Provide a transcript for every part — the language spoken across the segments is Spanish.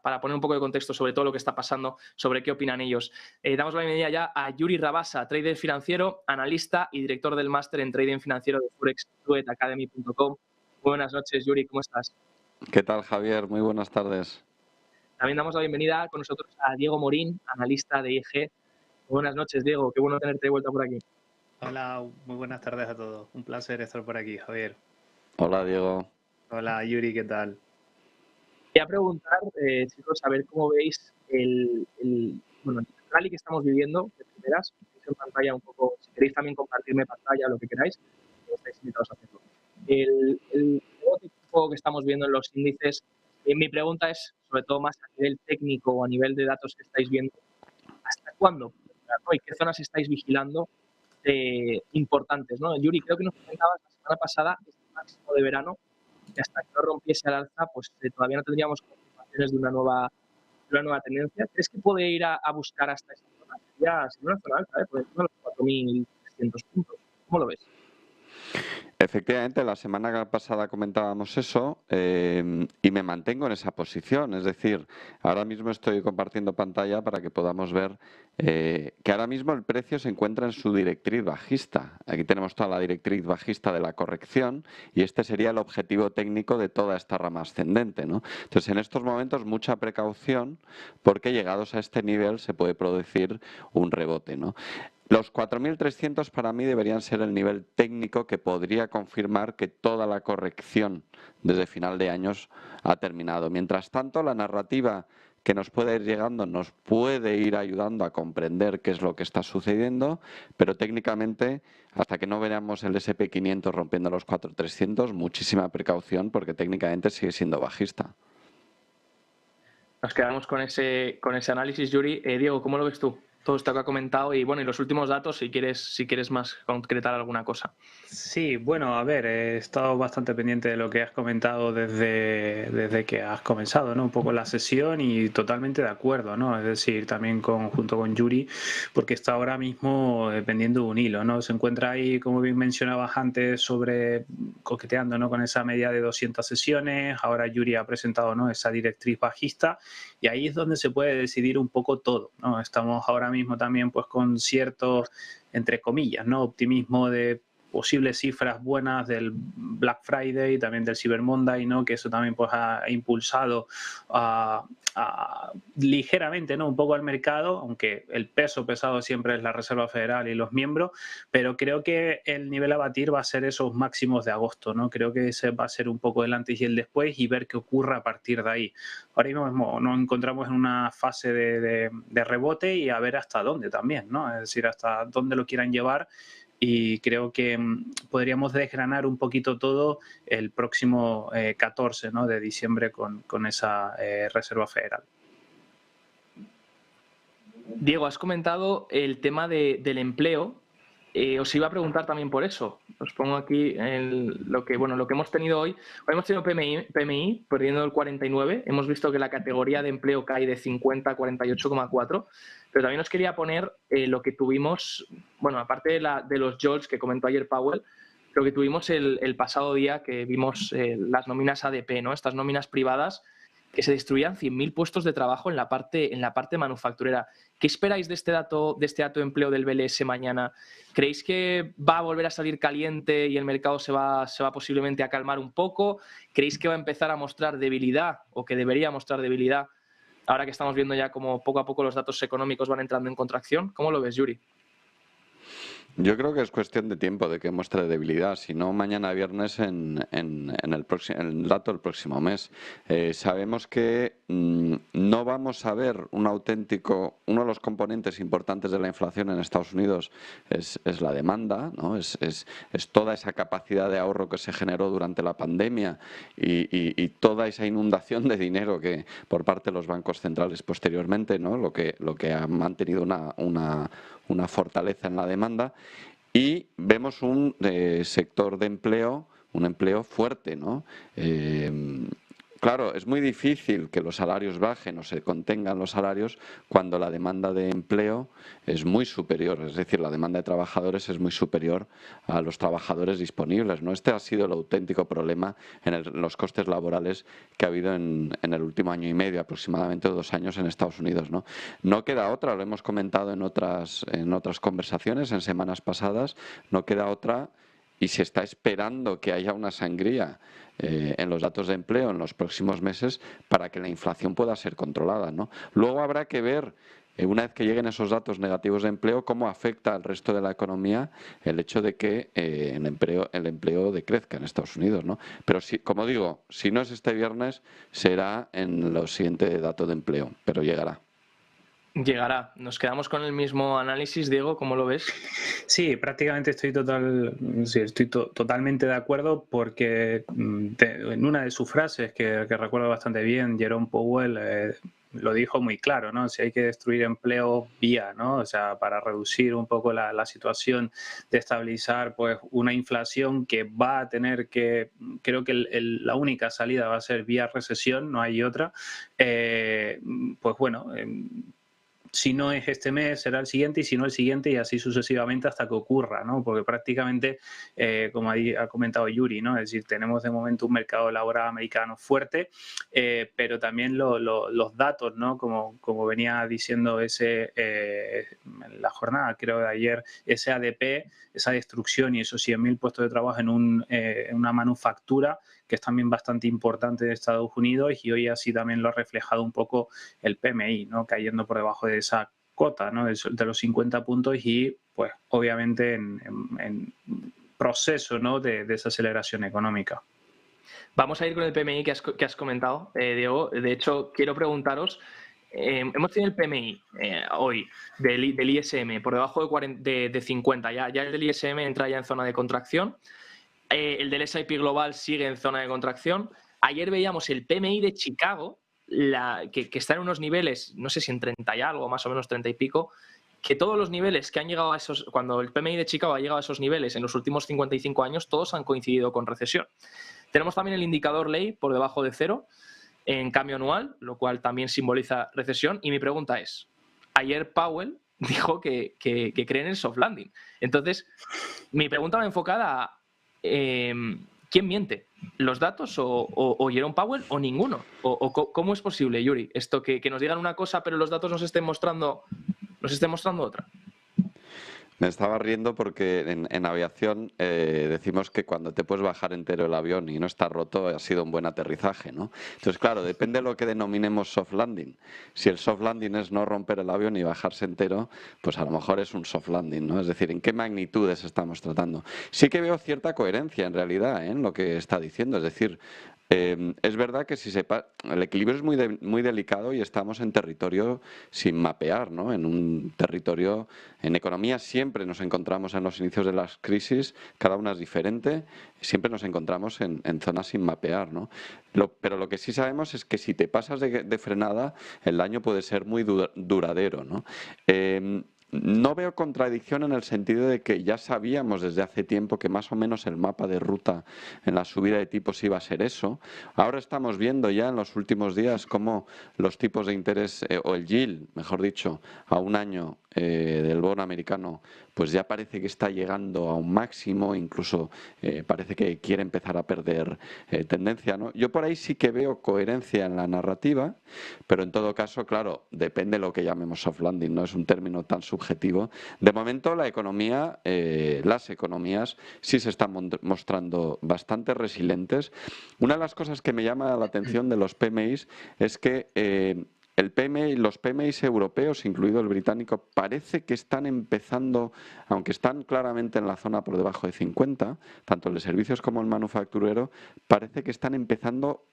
para poner un poco de contexto sobre todo lo que está pasando, sobre qué opinan ellos. Damos la bienvenida ya a Yuri Rabasa, trader financiero, analista y director del máster en trading financiero de forexfluidacademy.com. Muy buenas noches, Yuri, ¿cómo estás? ¿Qué tal, Javier? Muy buenas tardes. También damos la bienvenida con nosotros a Diego Morín, analista de IG. Muy buenas noches, Diego, qué bueno tenerte de vuelta por aquí. Hola, muy buenas tardes a todos. Un placer estar por aquí, Javier. Hola, Diego. Hola, Yuri, ¿qué tal? Quería preguntar, chicos, a ver cómo veis el rally que estamos viviendo, de primeras. Veis en pantalla un poco, si queréis también compartirme pantalla, lo que queráis, estáis invitados a hacerlo. El rebote que estamos viendo en los índices, mi pregunta es, sobre todo más a nivel técnico o a nivel de datos que estáis viendo, ¿hasta cuándo? ¿No? ¿Y qué zonas estáis vigilando importantes? ¿No? Yuri, creo que nos comentabas la semana pasada, este máximo de verano, que hasta que no rompiese al alza, pues todavía no tendríamos confirmaciones de una nueva tendencia. ¿Crees que puede ir a buscar hasta esa zona? Sería una zona alta, por encima de los 4.300 puntos. ¿Cómo lo ves? Efectivamente, la semana pasada comentábamos eso y me mantengo en esa posición. Es decir, ahora mismo estoy compartiendo pantalla para que podamos ver que ahora mismo el precio se encuentra en su directriz bajista. Aquí tenemos toda la directriz bajista de la corrección y este sería el objetivo técnico de toda esta rama ascendente, ¿no? Entonces, en estos momentos, mucha precaución porque llegados a este nivel se puede producir un rebote, ¿no? Los 4.300 para mí deberían ser el nivel técnico que podría confirmar que toda la corrección desde final de años ha terminado. Mientras tanto, la narrativa que nos puede ir llegando nos puede ir ayudando a comprender qué es lo que está sucediendo, pero técnicamente, hasta que no veamos el SP500 rompiendo los 4.300, muchísima precaución porque técnicamente sigue siendo bajista. Nos quedamos con ese análisis, Yuri. Diego, ¿cómo lo ves tú? Todo esto que ha comentado y bueno, y los últimos datos, si quieres más concretar alguna cosa. Sí, bueno, a ver, he estado bastante pendiente de lo que has comentado desde que has comenzado, ¿no? Un poco la sesión y totalmente de acuerdo, ¿no? Es decir, también junto con Yuri, porque está ahora mismo pendiendo un hilo, ¿no? Se encuentra ahí, como bien mencionabas antes, coqueteando, ¿no? Con esa media de 200 sesiones. Ahora Yuri ha presentado, ¿no? Esa directriz bajista y ahí es donde se puede decidir un poco todo, ¿no? Estamos ahora mismo también pues con cierto, entre comillas, ¿no? Optimismo de posibles cifras buenas del Black Friday y también del Cyber Monday, ¿no? Que eso también pues ha impulsado ligeramente, ¿no? Un poco al mercado, aunque el peso pesado siempre es la Reserva Federal y los miembros, pero creo que el nivel a batir va a ser esos máximos de agosto, ¿no? Creo que ese va a ser un poco el antes y el después y ver qué ocurre a partir de ahí. Ahora mismo nos encontramos en una fase de rebote y a ver hasta dónde también, ¿no? Es decir, hasta dónde lo quieran llevar y creo que podríamos desgranar un poquito todo el próximo 14, ¿no? de diciembre con esa Reserva Federal. Diego, has comentado el tema del empleo. Os iba a preguntar también por eso. Os pongo aquí lo que hemos tenido hoy. Hoy hemos tenido PMI perdiendo el 49. Hemos visto que la categoría de empleo cae de 50 a 48,4. Pero también os quería poner lo que tuvimos, bueno, aparte de los JOLTS que comentó ayer Powell, lo que tuvimos el pasado día que vimos las nóminas ADP, ¿no? Estas nóminas privadas que se destruían 100.000 puestos de trabajo en la parte manufacturera. ¿Qué esperáis de este dato de empleo del BLS mañana? ¿Creéis que va a volver a salir caliente y el mercado se va posiblemente a calmar un poco? ¿Creéis que va a empezar a mostrar debilidad o que debería mostrar debilidad ahora que estamos viendo ya como poco a poco los datos económicos van entrando en contracción? ¿Cómo lo ves, Yuri? Yo creo que es cuestión de tiempo de que muestre debilidad, si no mañana viernes en el dato del próximo mes. Sabemos que no vamos a ver uno de los componentes importantes de la inflación en Estados Unidos es la demanda, ¿no? Es toda esa capacidad de ahorro que se generó durante la pandemia y toda esa inundación de dinero que por parte de los bancos centrales posteriormente, ¿no? Lo que ha mantenido una fortaleza en la demanda. Y vemos un sector de empleo, un empleo fuerte, ¿no? claro, es muy difícil que los salarios bajen o se contengan los salarios cuando la demanda de empleo es muy superior, es decir, la demanda de trabajadores es muy superior a los trabajadores disponibles, ¿no? Este ha sido el auténtico problema en los costes laborales que ha habido en el último año y medio, aproximadamente 2 años en Estados Unidos, ¿no? No queda otra, lo hemos comentado en otras conversaciones, en semanas pasadas, no queda otra y se está esperando que haya una sangría en los datos de empleo en los próximos meses para que la inflación pueda ser controlada, ¿no? Luego habrá que ver, una vez que lleguen esos datos negativos de empleo, cómo afecta al resto de la economía el hecho de que el empleo decrezca en Estados Unidos, ¿no? Pero si, como digo, si no es este viernes, será en los siguientes datos de empleo, pero llegará. Llegará. Nos quedamos con el mismo análisis, Diego, ¿cómo lo ves? Sí, prácticamente estoy totalmente de acuerdo porque en una de sus frases que recuerdo bastante bien, Jerome Powell lo dijo muy claro, ¿no? Si hay que destruir empleo, vía, ¿no? O sea, para reducir un poco la situación de estabilizar pues una inflación que va a tener que, creo que la única salida va a ser vía recesión, no hay otra, pues bueno, si no es este mes, será el siguiente, y si no el siguiente, y así sucesivamente hasta que ocurra, ¿no? Porque prácticamente, como ahí ha comentado Yuri, ¿no? Es decir, tenemos de momento un mercado laboral americano fuerte, pero también los datos, ¿no? Como venía diciendo en la jornada, creo, de ayer, ese ADP, esa destrucción y esos 100.000 puestos de trabajo en una manufactura, que es también bastante importante de Estados Unidos, y hoy así también lo ha reflejado un poco el PMI, ¿no? Cayendo por debajo de esa cota, ¿no? de los 50 puntos y, pues, obviamente en proceso, ¿no? de desaceleración económica. Vamos a ir con el PMI que has comentado, Diego. De hecho, quiero preguntaros, hemos tenido el PMI hoy del ISM por debajo de 50. Ya el del ISM entra ya en zona de contracción. El del S&P Global sigue en zona de contracción. Ayer veíamos el PMI de Chicago, que está en unos niveles, no sé si en 30 y algo, más o menos 30 y pico, que todos los niveles que han llegado a esos, cuando el PMI de Chicago ha llegado a esos niveles en los últimos 55 años, todos han coincidido con recesión. Tenemos también el indicador ley por debajo de cero en cambio anual, lo cual también simboliza recesión. Y mi pregunta es, ayer Powell dijo que cree en el soft landing. Entonces, mi pregunta va enfocada a ¿quién miente? ¿Los datos o Jerome Powell o ninguno? ¿O cómo es posible, Yuri, esto que nos digan una cosa pero los datos nos estén mostrando otra? Me estaba riendo porque en aviación decimos que cuando te puedes bajar entero el avión y no está roto ha sido un buen aterrizaje, ¿no? Entonces, claro, depende de lo que denominemos soft landing. Si el soft landing es no romper el avión y bajarse entero, pues a lo mejor es un soft landing, ¿no? Es decir, ¿en qué magnitudes estamos tratando? Sí que veo cierta coherencia en realidad en lo que está diciendo, es decir, es verdad que el equilibrio es muy delicado y estamos en territorio sin mapear, ¿no? En un territorio, en economía siempre nos encontramos en los inicios de las crisis, cada una es diferente, siempre nos encontramos en zonas sin mapear, ¿no? Pero lo que sí sabemos es que si te pasas de frenada, el daño puede ser muy duradero, ¿no? No veo contradicción en el sentido de que ya sabíamos desde hace tiempo que más o menos el mapa de ruta en la subida de tipos iba a ser eso. Ahora estamos viendo ya en los últimos días cómo los tipos de interés, o el yield, mejor dicho, a un año del bono americano, pues ya parece que está llegando a un máximo, incluso parece que quiere empezar a perder tendencia, ¿no? Yo por ahí sí que veo coherencia en la narrativa, pero en todo caso, claro, depende de lo que llamemos soft landing, no es un término tan subjetivo. De momento la economía, las economías sí se están mostrando bastante resilientes. Una de las cosas que me llama la atención de los PMIs es que el PMI, los PMIs europeos, incluido el británico, parece que están empezando, aunque están claramente en la zona por debajo de 50, tanto el de servicios como el manufacturero, parece que están empezando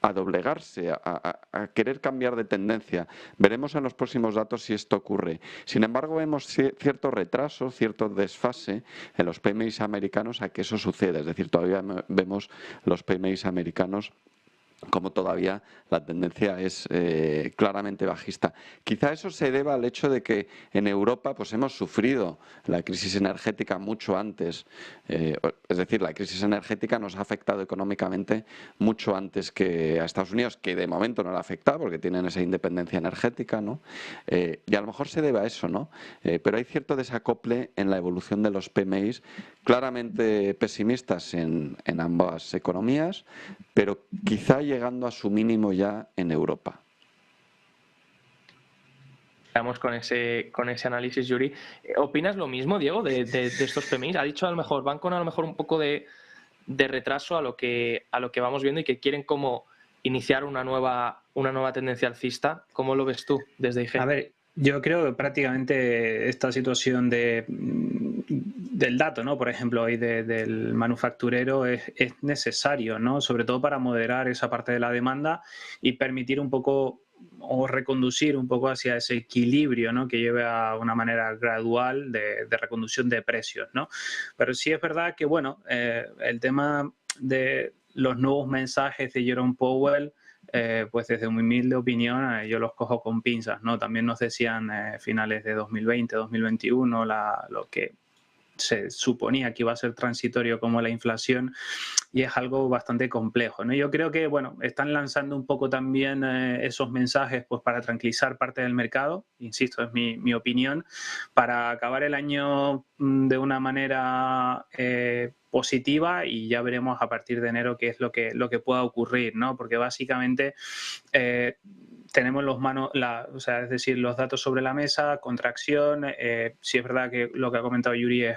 a doblegarse, a querer cambiar de tendencia. Veremos en los próximos datos si esto ocurre. Sin embargo, vemos cierto retraso, cierto desfase en los PMIs americanos a que eso suceda. Es decir, todavía vemos los PMIs americanos como todavía la tendencia es claramente bajista. Quizá eso se deba al hecho de que en Europa pues hemos sufrido la crisis energética mucho antes, es decir, la crisis energética nos ha afectado económicamente mucho antes que a Estados Unidos, que de momento no le ha afectado porque tienen esa independencia energética, ¿no? Y a lo mejor se debe a eso, ¿no? Pero hay cierto desacople en la evolución de los PMIs, claramente pesimistas en ambas economías, pero quizá llegando a su mínimo ya en Europa. Estamos con ese análisis, Yuri. ¿Opinas lo mismo, Diego, de estos PMIs? Ha dicho a lo mejor, van con a lo mejor un poco de retraso a lo que vamos viendo y que quieren como iniciar una nueva tendencia alcista. ¿Cómo lo ves tú desde IG? A ver, yo creo que prácticamente esta situación del dato, ¿no? Por ejemplo, hoy del manufacturero es necesario, ¿no? Sobre todo para moderar esa parte de la demanda y permitir un poco o reconducir un poco hacia ese equilibrio, ¿no? Que lleve a una manera gradual de reconducción de precios, ¿no? Pero sí es verdad que, bueno, el tema de los nuevos mensajes de Jerome Powell, pues desde mi humilde opinión, yo los cojo con pinzas, ¿no? También nos decían finales de 2020, 2021, lo que se suponía que iba a ser transitorio como la inflación, y es algo bastante complejo, ¿no? Yo creo que, bueno, están lanzando un poco también esos mensajes pues para tranquilizar parte del mercado, insisto, es mi opinión, para acabar el año de una manera positiva, y ya veremos a partir de enero qué es lo que pueda ocurrir, ¿no? Porque básicamente tenemos es decir, los datos sobre la mesa, contracción, sí es verdad que lo que ha comentado Yuri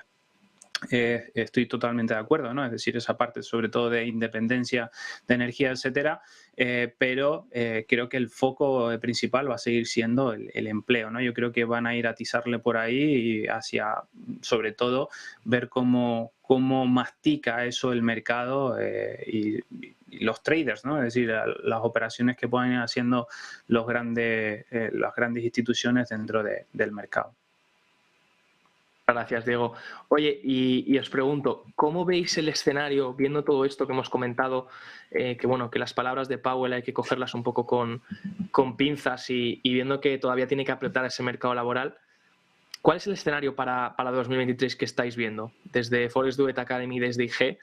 estoy totalmente de acuerdo, ¿no? Es decir, esa parte sobre todo de independencia de energía, etcétera, pero creo que el foco principal va a seguir siendo el empleo, ¿no? Yo creo que van a ir a atizarle por ahí y hacia, sobre todo, ver cómo mastica eso el mercado y los traders, ¿no? Es decir, las operaciones que puedan ir haciendo las grandes instituciones dentro del mercado. Gracias, Diego. Oye, y os pregunto, ¿cómo veis el escenario, viendo todo esto que hemos comentado, que bueno, que las palabras de Powell hay que cogerlas un poco con pinzas y viendo que todavía tiene que apretar ese mercado laboral? ¿Cuál es el escenario para 2023 que estáis viendo? Desde Forest Duet Academy, desde IG,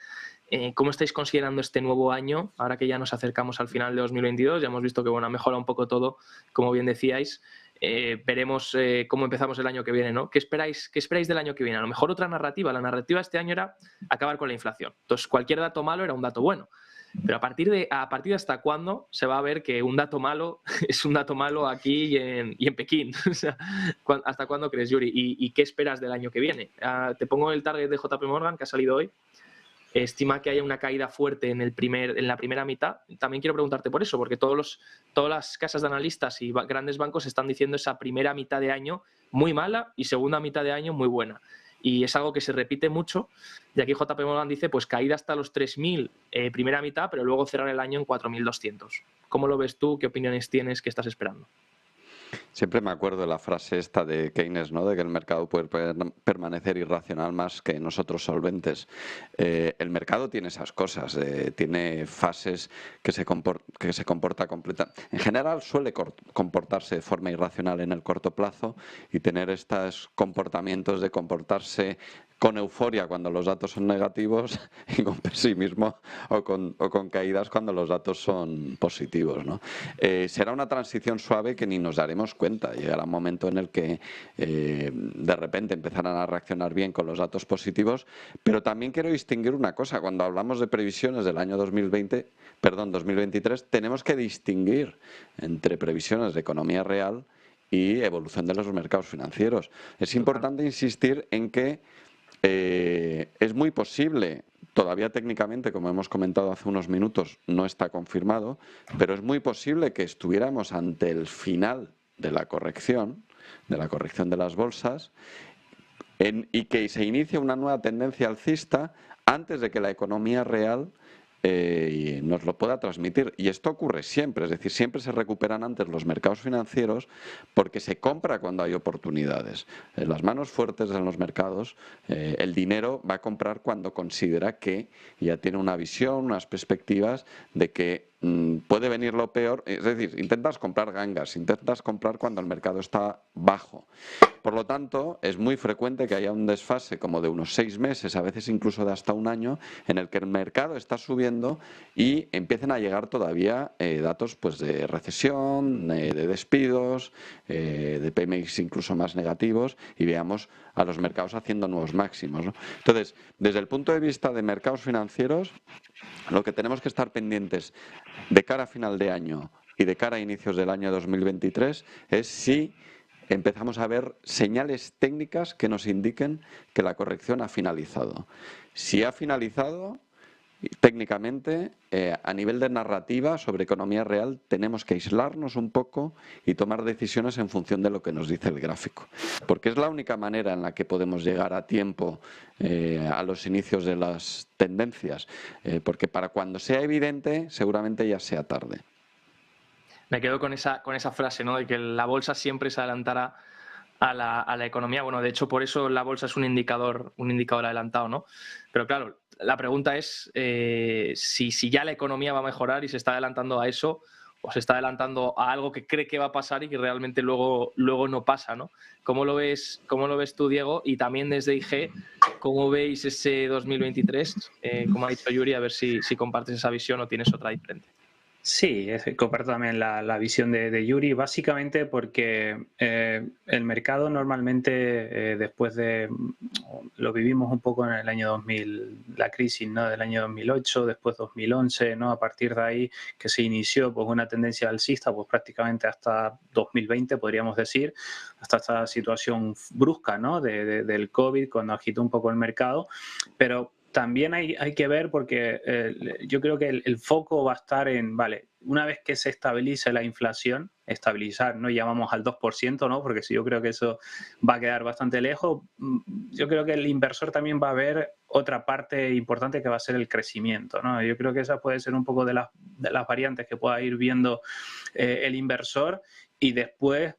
¿cómo estáis considerando este nuevo año? Ahora que ya nos acercamos al final de 2022, ya hemos visto que bueno, ha mejorado un poco todo, como bien decíais. Veremos cómo empezamos el año que viene, ¿no? ¿Qué esperáis del año que viene? A lo mejor otra narrativa. La narrativa este año era acabar con la inflación. Entonces, cualquier dato malo era un dato bueno. Pero a partir de hasta cuándo se va a ver que un dato malo es un dato malo aquí y en Pekín. O sea, ¿hasta cuándo crees, Yuri? ¿Y qué esperas del año que viene? Te pongo el target de JP Morgan, que ha salido hoy. Estima que haya una caída fuerte en la primera mitad. También quiero preguntarte por eso, porque todas las casas de analistas y grandes bancos están diciendo esa primera mitad de año muy mala y segunda mitad de año muy buena. Y es algo que se repite mucho. Y aquí JP Morgan dice, pues caída hasta los 3.000 primera mitad, pero luego cerrar el año en 4.200. ¿Cómo lo ves tú? ¿Qué opiniones tienes? ¿Qué estás esperando? Siempre me acuerdo de la frase esta de Keynes, ¿no? De que el mercado puede permanecer irracional más que nosotros solventes. El mercado tiene esas cosas, tiene fases que se comporta completa. En general suele comportarse de forma irracional en el corto plazo y tener estos comportamientos de comportarse con euforia cuando los datos son negativos y con pesimismo o con caídas cuando los datos son positivos, ¿no? Será una transición suave que ni nos daremos cuenta. Llegará un momento en el que de repente empezarán a reaccionar bien con los datos positivos, pero también quiero distinguir una cosa. Cuando hablamos de previsiones del año 2023, tenemos que distinguir entre previsiones de economía real y evolución de los mercados financieros. Es importante insistir en que es muy posible, todavía técnicamente, como hemos comentado hace unos minutos, no está confirmado, pero es muy posible que estuviéramos ante el final de la corrección de las bolsas, y que se inicie una nueva tendencia alcista antes de que la economía real nos lo pueda transmitir. Y esto ocurre siempre, es decir, siempre se recuperan antes los mercados financieros porque se compra cuando hay oportunidades. Las manos fuertes en los mercados, el dinero va a comprar cuando considera que ya tiene una visión, unas perspectivas de que puede venir lo peor, es decir, intentas comprar gangas, intentas comprar cuando el mercado está bajo. Por lo tanto, es muy frecuente que haya un desfase como de unos 6 meses, a veces incluso de hasta un año, en el que el mercado está subiendo y empiecen a llegar todavía datos pues de recesión, de despidos, de PMIs incluso más negativos, y veamos a los mercados haciendo nuevos máximos, ¿no? Entonces, desde el punto de vista de mercados financieros, lo que tenemos que estar pendientes de cara a final de año y de cara a inicios del año 2023 es si empezamos a ver señales técnicas que nos indiquen que la corrección ha finalizado. Si ha finalizado, técnicamente, a nivel de narrativa sobre economía real, tenemos que aislarnos un poco y tomar decisiones en función de lo que nos dice el gráfico. Porque es la única manera en la que podemos llegar a tiempo a los inicios de las tendencias. Porque para cuando sea evidente, seguramente ya sea tarde. Me quedo con esa frase, ¿no? De que la bolsa siempre se adelantará a la economía. Bueno, de hecho, por eso la bolsa es un indicador adelantado, ¿no? Pero claro, la pregunta es si ya la economía va a mejorar y se está adelantando a eso, o se está adelantando a algo que cree que va a pasar y que realmente luego no pasa, ¿no? ¿Cómo lo ves tú, Diego? Y también desde IG, ¿cómo veis ese 2023? Como ha dicho Yuri, a ver si compartes esa visión o tienes otra diferente. Sí, comparto también la visión de Yuri, básicamente porque el mercado normalmente después de, lo vivimos un poco en el año 2000, la crisis, ¿no?, del año 2008, después 2011, ¿no?, a partir de ahí que se inició pues una tendencia alcista, pues prácticamente hasta 2020 podríamos decir, hasta esta situación brusca, ¿no?, del COVID, cuando agitó un poco el mercado, pero también hay que ver porque yo creo que el foco va a estar en, vale, una vez que se estabilice la inflación, estabilizar, no llamamos al 2%, ¿no? Porque si yo creo que eso va a quedar bastante lejos, yo creo que el inversor también va a ver otra parte importante que va a ser el crecimiento, ¿no? Yo creo que esa puede ser un poco de las variantes que pueda ir viendo el inversor. Y después,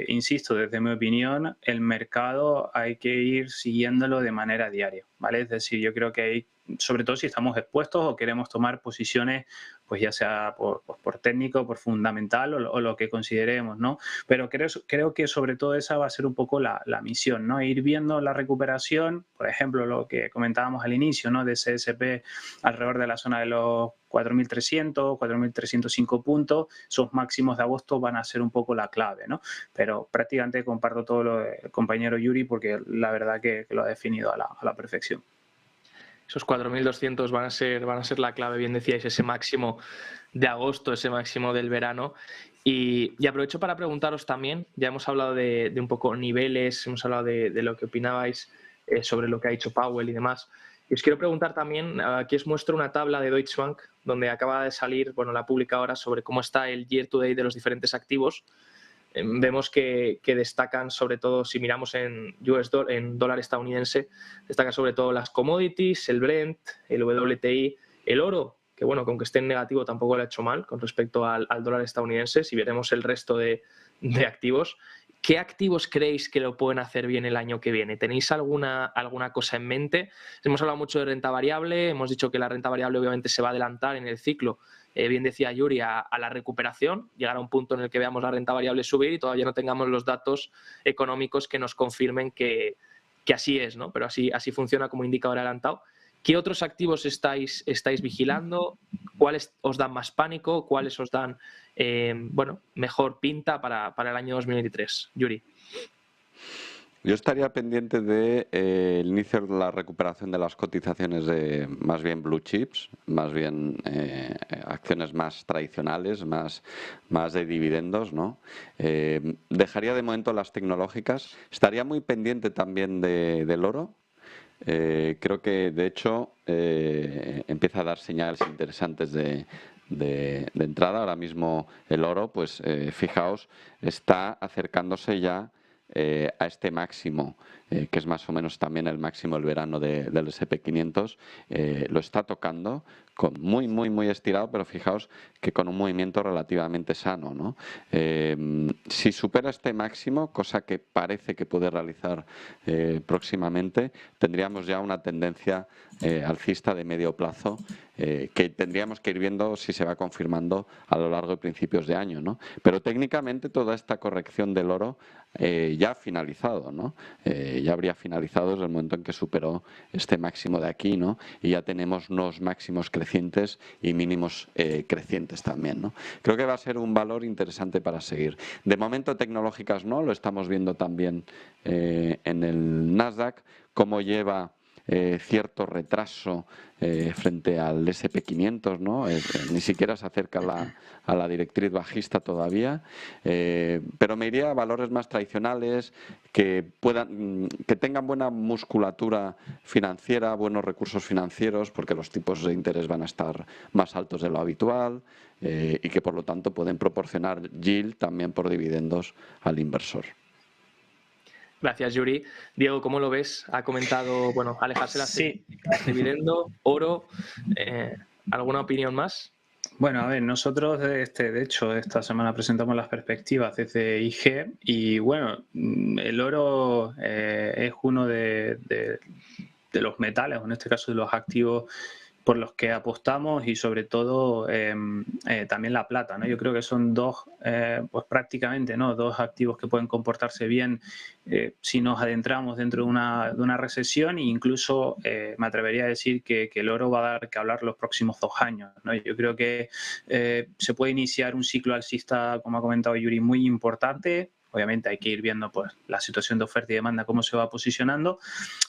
insisto, desde mi opinión, el mercado hay que ir siguiéndolo de manera diaria, ¿vale? Es decir, yo creo que hay, sobre todo si estamos expuestos o queremos tomar posiciones, pues ya sea por técnico, por fundamental o lo que consideremos, ¿no? Pero creo que sobre todo esa va a ser un poco la misión, ¿no? Ir viendo la recuperación, por ejemplo, lo que comentábamos al inicio, ¿no?, de CSP alrededor de la zona de los 4.300, 4.305 puntos, esos máximos de agosto van a ser un poco la clave, ¿no? Pero prácticamente comparto todo lo del compañero Yuri porque la verdad que lo ha definido a la perfección. Esos 4.200 van a ser la clave, bien decíais, ese máximo de agosto, ese máximo del verano. Y aprovecho para preguntaros también, ya hemos hablado de un poco niveles, hemos hablado de lo que opinabais sobre lo que ha dicho Powell y demás. Y os quiero preguntar también, aquí os muestro una tabla de Deutsche Bank, donde acaba de salir, bueno, la publica ahora, sobre cómo está el year to date de los diferentes activos. Vemos que destacan sobre todo, si miramos en en dólar estadounidense, destacan sobre todo las commodities, el Brent, el WTI, el oro, que bueno, que aunque esté en negativo tampoco lo ha hecho mal con respecto al dólar estadounidense. Si veremos el resto de activos, ¿qué activos creéis que lo pueden hacer bien el año que viene? ¿Tenéis alguna cosa en mente? Hemos hablado mucho de renta variable, hemos dicho que la renta variable obviamente se va a adelantar en el ciclo, bien decía Yuri, a la recuperación, llegar a un punto en el que veamos la renta variable subir y todavía no tengamos los datos económicos que nos confirmen que así es, ¿no? Pero así funciona como indicador adelantado. ¿Qué otros activos estáis vigilando? ¿Cuáles os dan más pánico? ¿Cuáles os dan mejor pinta para el año 2023? Yuri. Yo estaría pendiente del inicio de la recuperación de las cotizaciones de más bien blue chips, más bien acciones más tradicionales, más de dividendos, ¿no? Dejaría de momento las tecnológicas. Estaría muy pendiente también del oro. Creo que, de hecho, empieza a dar señales interesantes de entrada. Ahora mismo el oro, pues fijaos, está acercándose ya a este máximo, que es más o menos también el máximo del verano del S&P 500, lo está tocando con muy estirado, pero fijaos que con un movimiento relativamente sano, ¿no? Si supera este máximo, cosa que parece que puede realizar próximamente, tendríamos ya una tendencia alcista de medio plazo que tendríamos que ir viendo si se va confirmando a lo largo de principios de año, ¿no? Pero técnicamente toda esta corrección del oro ya ha finalizado, ¿no? Ya habría finalizado desde el momento en que superó este máximo de aquí, ¿no? Y ya tenemos unos máximos crecientes y mínimos crecientes también, ¿no? Creo que va a ser un valor interesante para seguir. De momento tecnológicas no, lo estamos viendo también en el Nasdaq, cómo lleva cierto retraso frente al SP500, ¿no? Ni siquiera se acerca a la directriz bajista todavía, pero me iría a valores más tradicionales que tengan buena musculatura financiera, buenos recursos financieros, porque los tipos de interés van a estar más altos de lo habitual y que por lo tanto pueden proporcionar yield también por dividendos al inversor. Gracias, Yuri. Diego, ¿cómo lo ves? Ha comentado, bueno, alejarse las Sí. dividendo, oro. ¿Alguna opinión más? Bueno, a ver, nosotros de hecho esta semana presentamos las perspectivas desde IG y bueno, el oro es uno de los metales, o en este caso de los activos por los que apostamos y sobre todo también la plata, ¿no? Yo creo que son dos, pues prácticamente, ¿no? Dos activos que pueden comportarse bien si nos adentramos dentro de una recesión e incluso me atrevería a decir que el oro va a dar que hablar los próximos 2 años, ¿no? Yo creo que se puede iniciar un ciclo alcista, como ha comentado Yuri, muy importante. Obviamente hay que ir viendo pues la situación de oferta y demanda, cómo se va posicionando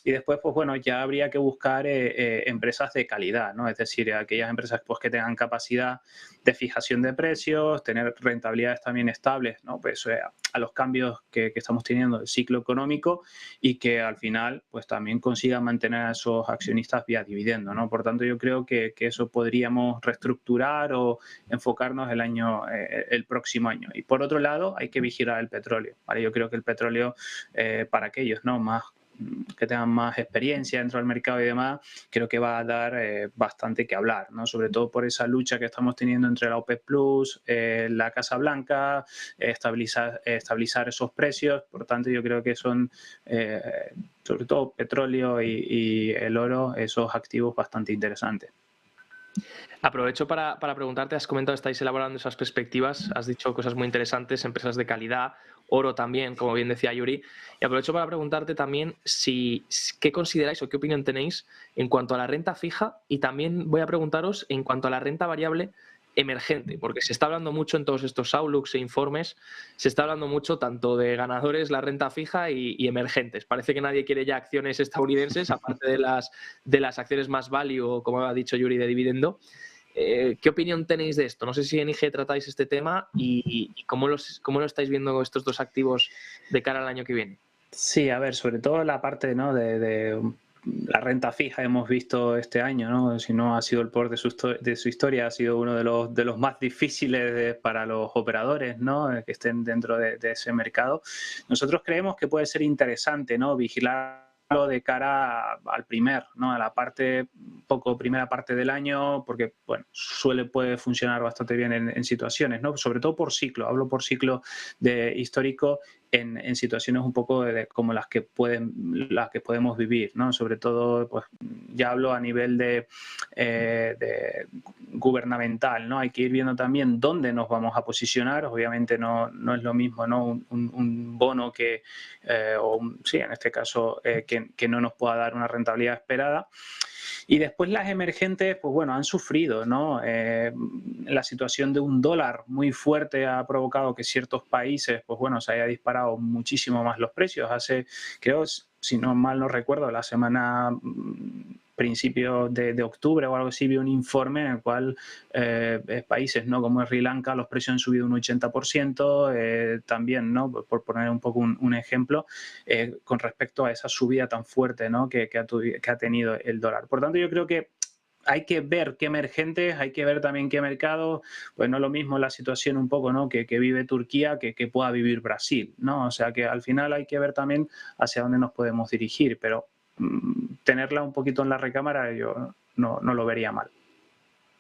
y después pues bueno, ya habría que buscar empresas de calidad, ¿no? Es decir, aquellas empresas pues que tengan capacidad de fijación de precios, tener rentabilidades también estables, ¿no? Pues a los cambios que estamos teniendo del ciclo económico y que al final pues también consigan mantener a esos accionistas vía dividendo, ¿no? Por tanto, yo creo que eso podríamos reestructurar o enfocarnos el próximo año. Y por otro lado, hay que vigilar el petróleo, ¿vale? Yo creo que el petróleo, para aquellos, ¿no? Que tengan más experiencia dentro del mercado y demás, creo que va a dar bastante que hablar, ¿no? Sobre todo por esa lucha que estamos teniendo entre la OPEP Plus, la Casa Blanca, estabilizar esos precios. Por tanto, yo creo que son, sobre todo petróleo y el oro, esos activos bastante interesantes. Aprovecho para preguntarte, has comentado, estáis elaborando esas perspectivas, has dicho cosas muy interesantes, empresas de calidad, oro también, como bien decía Yuri, y aprovecho para preguntarte también qué consideráis o qué opinión tenéis en cuanto a la renta fija y también voy a preguntaros en cuanto a la renta variable emergente, porque se está hablando mucho en todos estos outlooks e informes, se está hablando mucho tanto de ganadores, la renta fija y emergentes. Parece que nadie quiere ya acciones estadounidenses, aparte de las acciones más value o, como ha dicho Yuri, de dividendo. ¿Qué opinión tenéis de esto? No sé si en IG tratáis este tema y cómo lo estáis viendo estos dos activos de cara al año que viene. Sí, a ver, sobre todo la parte, ¿no? de la renta fija hemos visto este año, ¿no? Si no ha sido el peor de su historia, ha sido uno de los más difíciles para los operadores, ¿no? Que estén dentro de ese mercado. Nosotros creemos que puede ser interesante, ¿no? Vigilarlo de cara al ¿no? A la primera parte del año, porque, bueno, puede funcionar bastante bien en situaciones, ¿no? Sobre todo por ciclo, hablo por ciclo de histórico en situaciones un poco como las que podemos vivir, ¿no? Sobre todo, pues ya hablo a nivel de gubernamental, ¿no? Hay que ir viendo también dónde nos vamos a posicionar. Obviamente no es lo mismo, ¿no? Un bono en este caso, que no nos pueda dar una rentabilidad esperada. Y después las emergentes, pues bueno, han sufrido, ¿no? La situación de un dólar muy fuerte ha provocado que ciertos países, pues bueno, se haya disparado muchísimo más los precios. Creo, si no mal no recuerdo, la semana principios de octubre o algo así, vi un informe en el cual países, ¿no? Como Sri Lanka, los precios han subido un 80%, también, ¿no? Por poner un poco un ejemplo, con respecto a esa subida tan fuerte, ¿no? que ha tenido el dólar. Por tanto, yo creo que hay que ver qué emergentes, hay que ver también qué mercados, pues no es lo mismo la situación un poco, ¿no? que vive Turquía que pueda vivir Brasil, ¿no? O sea que al final hay que ver también hacia dónde nos podemos dirigir, pero tenerla un poquito en la recámara yo no lo vería mal.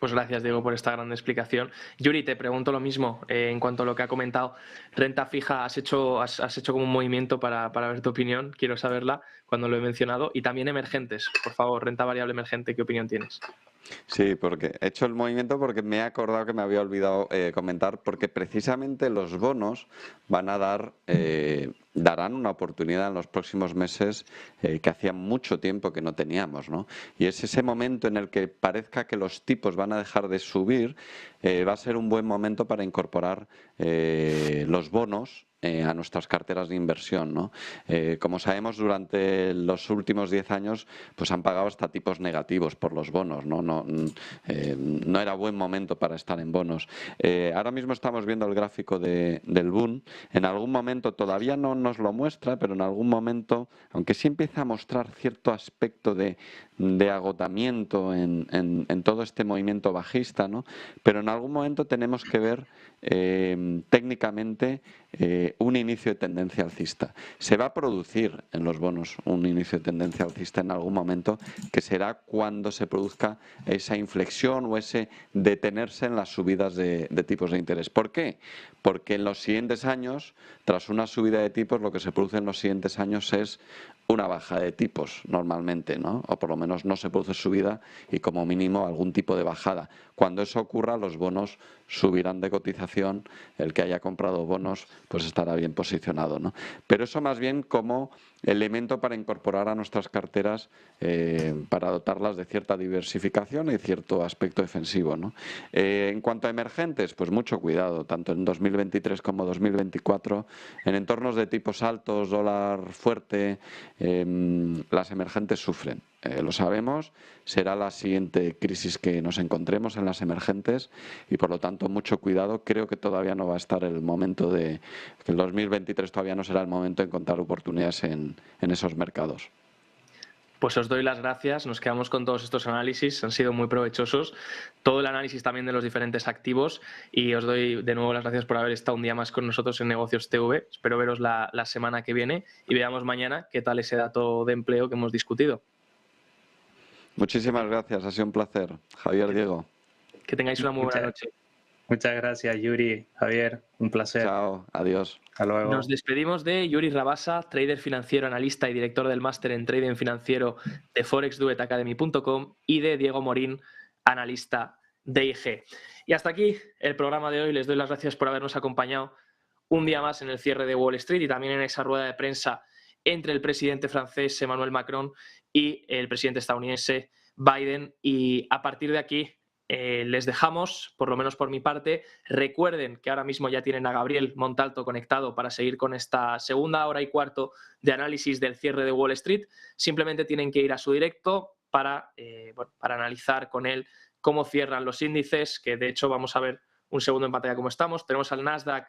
Pues gracias, Diego, por esta gran explicación. Yuri, te pregunto lo mismo en cuanto a lo que ha comentado. Renta fija, has hecho como un movimiento para ver tu opinión, quiero saberla cuando lo he mencionado. Y también emergentes, por favor, renta variable emergente, ¿qué opinión tienes? Sí, porque he hecho el movimiento porque me he acordado que me había olvidado comentar, porque precisamente los bonos van a darán una oportunidad en los próximos meses que hacía mucho tiempo que no teníamos, ¿no? Y es ese momento en el que parezca que los tipos van a dejar de subir, va a ser un buen momento para incorporar los bonos a nuestras carteras de inversión, ¿no? Como sabemos, durante los últimos 10 años pues han pagado hasta tipos negativos por los bonos, ¿no? No era buen momento para estar en bonos. Ahora mismo estamos viendo el gráfico del Bund. En algún momento, todavía no nos lo muestra, pero en algún momento, aunque sí empieza a mostrar cierto aspecto de agotamiento en todo este movimiento bajista, ¿no? Pero en algún momento tenemos que ver técnicamente un inicio de tendencia alcista. Se va a producir en los bonos un inicio de tendencia alcista en algún momento, que será cuando se produzca esa inflexión o ese detenerse en las subidas de tipos de interés. ¿Por qué? Porque en los siguientes años, tras una subida de tipos, lo que se produce en los siguientes años es una baja de tipos normalmente, ¿no? O por lo menos no se produce subida y como mínimo algún tipo de bajada. Cuando eso ocurra, los bonos subirán de cotización, el que haya comprado bonos pues estará bien posicionado, ¿no? Pero eso más bien como elemento para incorporar a nuestras carteras, para dotarlas de cierta diversificación y cierto aspecto defensivo, ¿no? En cuanto a emergentes, pues mucho cuidado, tanto en 2023 como 2024, en entornos de tipos altos, dólar fuerte, las emergentes sufren. Lo sabemos, será la siguiente crisis que nos encontremos en las emergentes y por lo tanto mucho cuidado. Creo que todavía no va a estar el momento que el 2023 todavía no será el momento de encontrar oportunidades en esos mercados. Pues os doy las gracias, nos quedamos con todos estos análisis, han sido muy provechosos, todo el análisis también de los diferentes activos y os doy de nuevo las gracias por haber estado un día más con nosotros en Negocios TV. Espero veros la semana que viene y veamos mañana qué tal ese dato de empleo que hemos discutido. Muchísimas gracias, ha sido un placer. Javier, Diego. Que tengáis una muy buena noche. Muchas gracias, Yuri, Javier, un placer. Chao, adiós. Hasta luego. Nos despedimos de Yuri Rabasa, trader financiero, analista y director del máster en trading financiero de forexduetacademy.com y de Diego Morín, analista de IG. Y hasta aquí el programa de hoy. Les doy las gracias por habernos acompañado un día más en el cierre de Wall Street y también en esa rueda de prensa entre el presidente francés Emmanuel Macron y el presidente estadounidense Biden. Y a partir de aquí les dejamos, por lo menos por mi parte. Recuerden que ahora mismo ya tienen a Gabriel Montalto conectado para seguir con esta segunda hora y cuarto de análisis del cierre de Wall Street. Simplemente tienen que ir a su directo para analizar con él cómo cierran los índices, que de hecho vamos a ver un segundo en pantalla cómo estamos. Tenemos al Nasdaq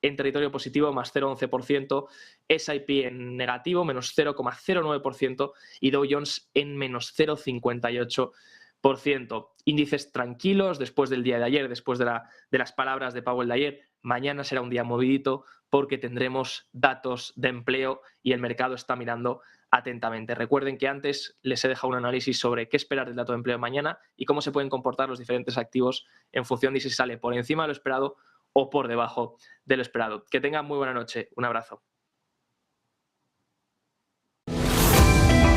en territorio positivo, más 0,11%, S&P en negativo, menos 0,09% y Dow Jones en menos 0,58%. Índices tranquilos después del día de ayer, después de las palabras de Powell de ayer. Mañana será un día movidito porque tendremos datos de empleo y el mercado está mirando atentamente. Recuerden que antes les he dejado un análisis sobre qué esperar del dato de empleo de mañana y cómo se pueden comportar los diferentes activos en función de si sale por encima de lo esperado o por debajo de lo esperado. Que tengan muy buena noche. Un abrazo.